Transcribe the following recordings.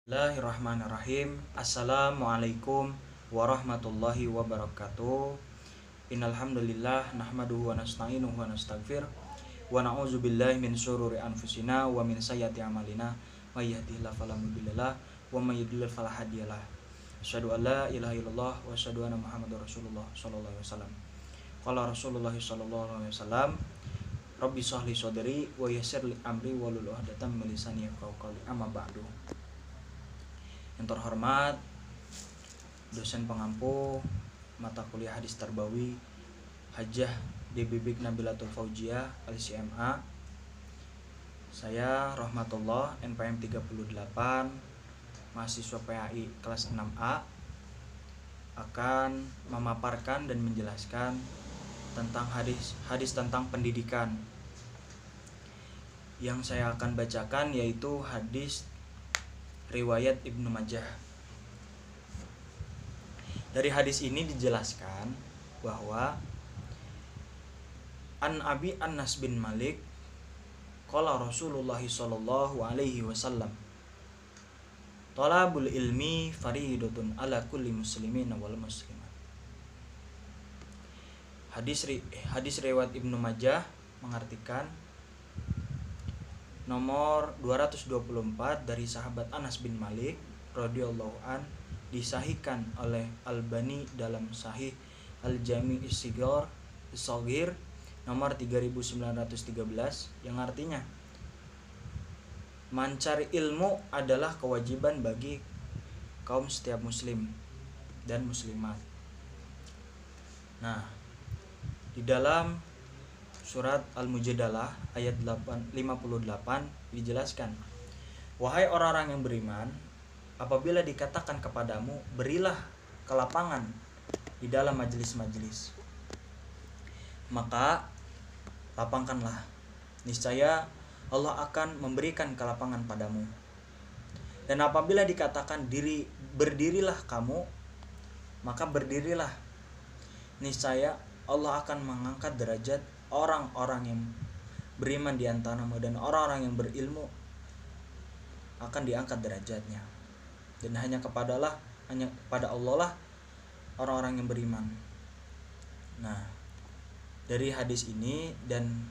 Bismillahirrahmanirrahim. Assalamualaikum warahmatullahi wabarakatuh. Innalhamdulillah nahmaduhu wa nasta'inuhu wa nastaghfir wa na'udzubillahi min syururi anfusina wa min sayyiati a'malina may yahdihillahu fala mudhillalah wa may yudlil fala hadiyalah. Asyhadu an la ilaha illallah wa asyhadu anna Muhammadar Rasulullah sallallahu alaihi wasallam. Qala Rasulullah sallallahu alaihi wasallam, Rabbi shrah li sadri wa yassir li amri wahlul 'uqdatam min lisani yafqahu qawli. Amma ba'du. Yang terhormat dosen pengampu mata kuliah hadis tarbawi Hajjah DBB Nabilatul Faujiah LCMA, saya Rahmatullah NPM 38 mahasiswa PAI kelas 6A akan memaparkan dan menjelaskan tentang hadis tentang pendidikan. Yang saya akan bacakan yaitu hadis riwayat Ibnu Majah. Dari hadis ini dijelaskan bahwa An Abi Anas bin Malik qala Rasulullah sallallahu alaihi wasallam, Talabul ilmi faridatun ala kulli muslimin wal muslimat. Hadis riwayat Ibnu Majah mengartikan nomor 224 dari sahabat Anas bin Malik radhiyallahu an, disahihkan oleh Albani dalam Sahih Al-Jami' As-Shaghir nomor 3913, yang artinya mencari ilmu adalah kewajiban bagi kaum setiap muslim dan muslimat. Nah, di dalam surat Al-Mujadalah ayat 58 dijelaskan, wahai orang-orang yang beriman, apabila dikatakan kepadamu berilah kelapangan di dalam majelis-majelis, maka lapangkanlah, niscaya Allah akan memberikan kelapangan padamu. Dan apabila dikatakan berdirilah kamu, maka berdirilah, niscaya Allah akan mengangkat derajat orang-orang yang beriman di antaramu, dan orang-orang yang berilmu akan diangkat derajatnya. Dan hanya kepada Allah lah orang-orang yang beriman. Nah, dari hadis ini dan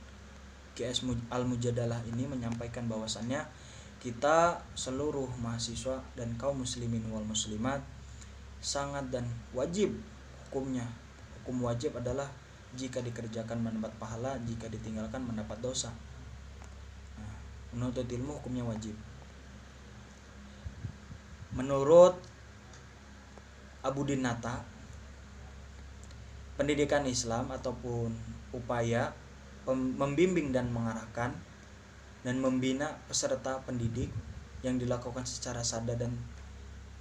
QS Al-Mujadalah ini menyampaikan bahwasannya kita seluruh mahasiswa dan kaum muslimin wal muslimat sangat dan wajib hukumnya. Hukum wajib adalah jika dikerjakan mendapat pahala, jika ditinggalkan mendapat dosa. Nah, menuntut ilmu hukumnya wajib. Menurut Abu Dinata, pendidikan Islam ataupun upaya membimbing dan mengarahkan dan membina peserta pendidik yang dilakukan secara sadar dan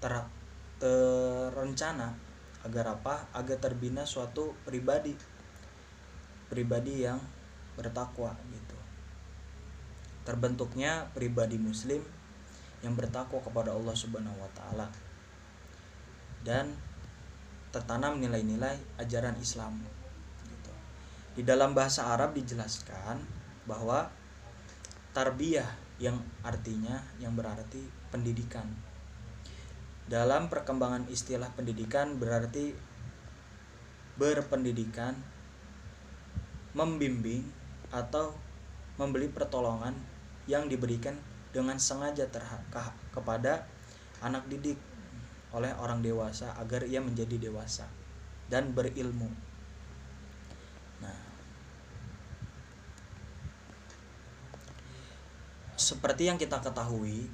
terencana agar apa? Agar terbina suatu pribadi yang bertakwa gitu. Terbentuknya pribadi muslim yang bertakwa kepada Allah Subhanahu wa taala dan tertanam nilai-nilai ajaran Islam gitu. Di dalam bahasa Arab dijelaskan bahwa tarbiyah yang berarti pendidikan. Dalam perkembangan istilah pendidikan berarti berpendidikan, membimbing atau memberi pertolongan yang diberikan dengan sengaja kepada anak didik oleh orang dewasa agar ia menjadi dewasa dan berilmu. Nah, seperti yang kita ketahui,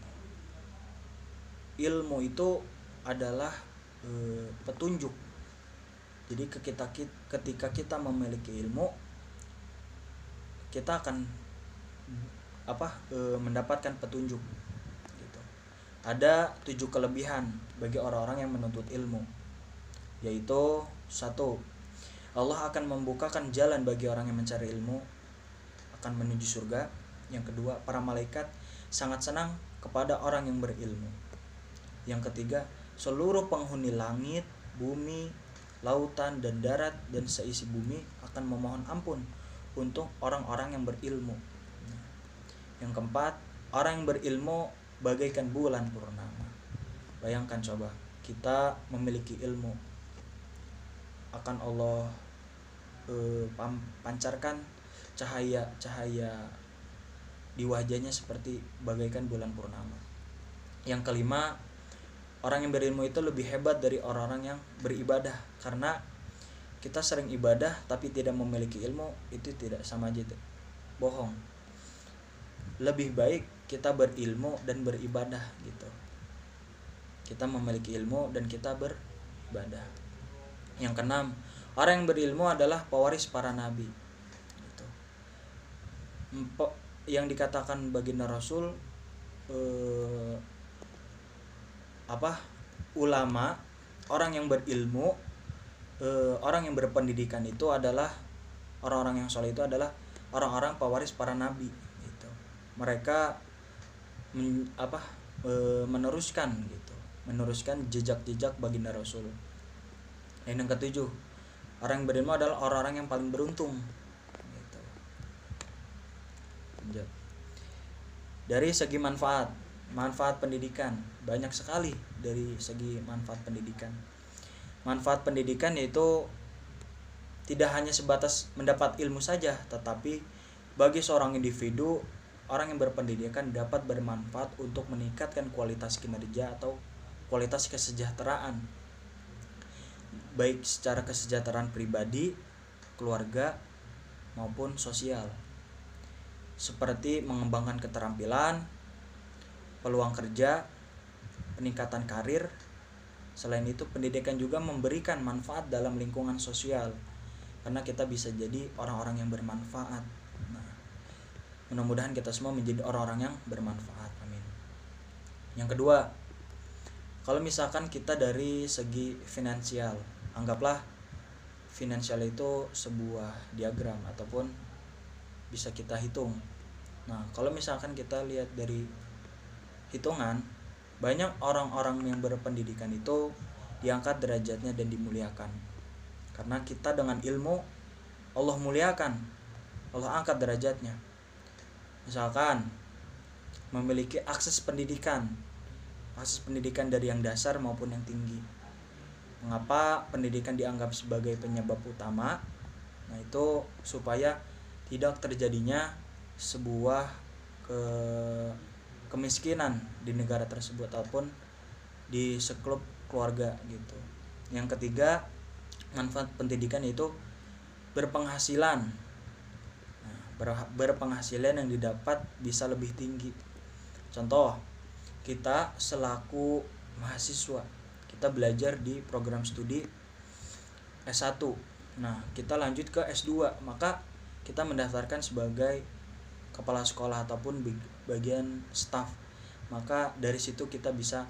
ilmu itu adalah petunjuk. Jadi ketika kita memiliki ilmu, kita akan mendapatkan petunjuk gitu. Ada 7 kelebihan bagi orang-orang yang menuntut ilmu, yaitu 1. Allah akan membukakan jalan bagi orang yang mencari ilmu akan menuju surga. Yang kedua, para malaikat sangat senang kepada orang yang berilmu. Yang ketiga, seluruh penghuni langit, bumi, lautan dan darat dan seisi bumi akan memohon ampun untuk orang-orang yang berilmu. Yang keempat, orang yang berilmu bagaikan bulan purnama. Bayangkan coba, kita memiliki ilmu, akan Allah pancarkan cahaya di wajahnya seperti bagaikan bulan purnama. Yang kelima, orang yang berilmu itu lebih hebat dari orang-orang yang beribadah, karena kita sering ibadah tapi tidak memiliki ilmu, itu tidak sama aja, bohong. Lebih baik kita berilmu dan beribadah gitu. Kita memiliki ilmu dan kita beribadah. Yang keenam, orang yang berilmu adalah pewaris para nabi gitu. Yang dikatakan baginda Rasul ulama, orang yang berilmu, orang yang berpendidikan itu adalah orang-orang yang soleh, itu adalah orang-orang pewaris para nabi gitu. Mereka meneruskan jejak-jejak baginda Rasul. Dan yang ketujuh, orang yang berilmu adalah orang-orang yang paling beruntung gitu. Dari segi manfaat pendidikan, banyak sekali dari segi manfaat pendidikan. Manfaat pendidikan yaitu tidak hanya sebatas mendapat ilmu saja, tetapi bagi seorang individu, orang yang berpendidikan dapat bermanfaat untuk meningkatkan kualitas kinerja atau kualitas kesejahteraan, baik secara kesejahteraan pribadi, keluarga, maupun sosial, seperti mengembangkan keterampilan, peluang kerja, peningkatan karir. Selain itu, pendidikan juga memberikan manfaat dalam lingkungan sosial, karena kita bisa jadi orang-orang yang bermanfaat. Nah, mudah-mudahan kita semua menjadi orang-orang yang bermanfaat. Amin. Yang kedua, kalau misalkan kita dari segi finansial, anggaplah finansial itu sebuah diagram ataupun bisa kita hitung. Nah, kalau misalkan kita lihat dari hitungan, banyak orang-orang yang berpendidikan itu diangkat derajatnya dan dimuliakan. Karena kita dengan ilmu, Allah muliakan, Allah angkat derajatnya. Misalkan memiliki akses pendidikan dari yang dasar maupun yang tinggi. Mengapa pendidikan dianggap sebagai penyebab utama? Nah, itu supaya tidak terjadinya sebuah kemiskinan di negara tersebut ataupun di sekelumit keluarga gitu. Yang ketiga, manfaat pendidikan yaitu berpenghasilan. Nah, berpenghasilan yang didapat bisa lebih tinggi. Contoh, kita selaku mahasiswa, kita belajar di program studi S1. Nah, kita lanjut ke S2, maka kita mendaftarkan sebagai kepala sekolah ataupun bagian staf. Maka dari situ kita bisa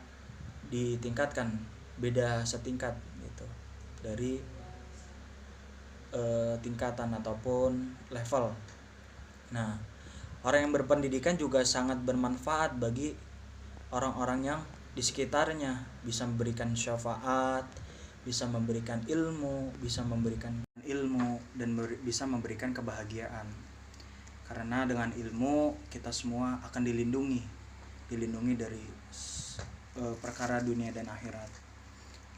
ditingkatkan, beda setingkat gitu, dari tingkatan ataupun level. Nah, orang yang berpendidikan juga sangat bermanfaat bagi orang-orang yang di sekitarnya, bisa memberikan syafaat, bisa memberikan ilmu, dan bisa memberikan kebahagiaan. Karena dengan ilmu kita semua akan dilindungi dari perkara dunia dan akhirat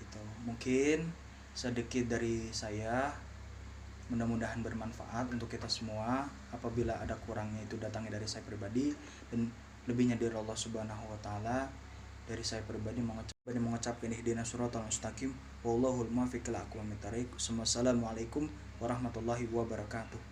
gitu. Mungkin sedikit dari saya, mudah-mudahan bermanfaat untuk kita semua. Apabila ada kurangnya itu datangnya dari saya pribadi, dan lebihnya dari Allah Subhanahu wa taala. Dari saya pribadi mengucapkan ihdinas siratal mustaqim, wallahul muwaffiq ila aqwamit thariq. Wassalamualaikum warahmatullahi wabarakatuh.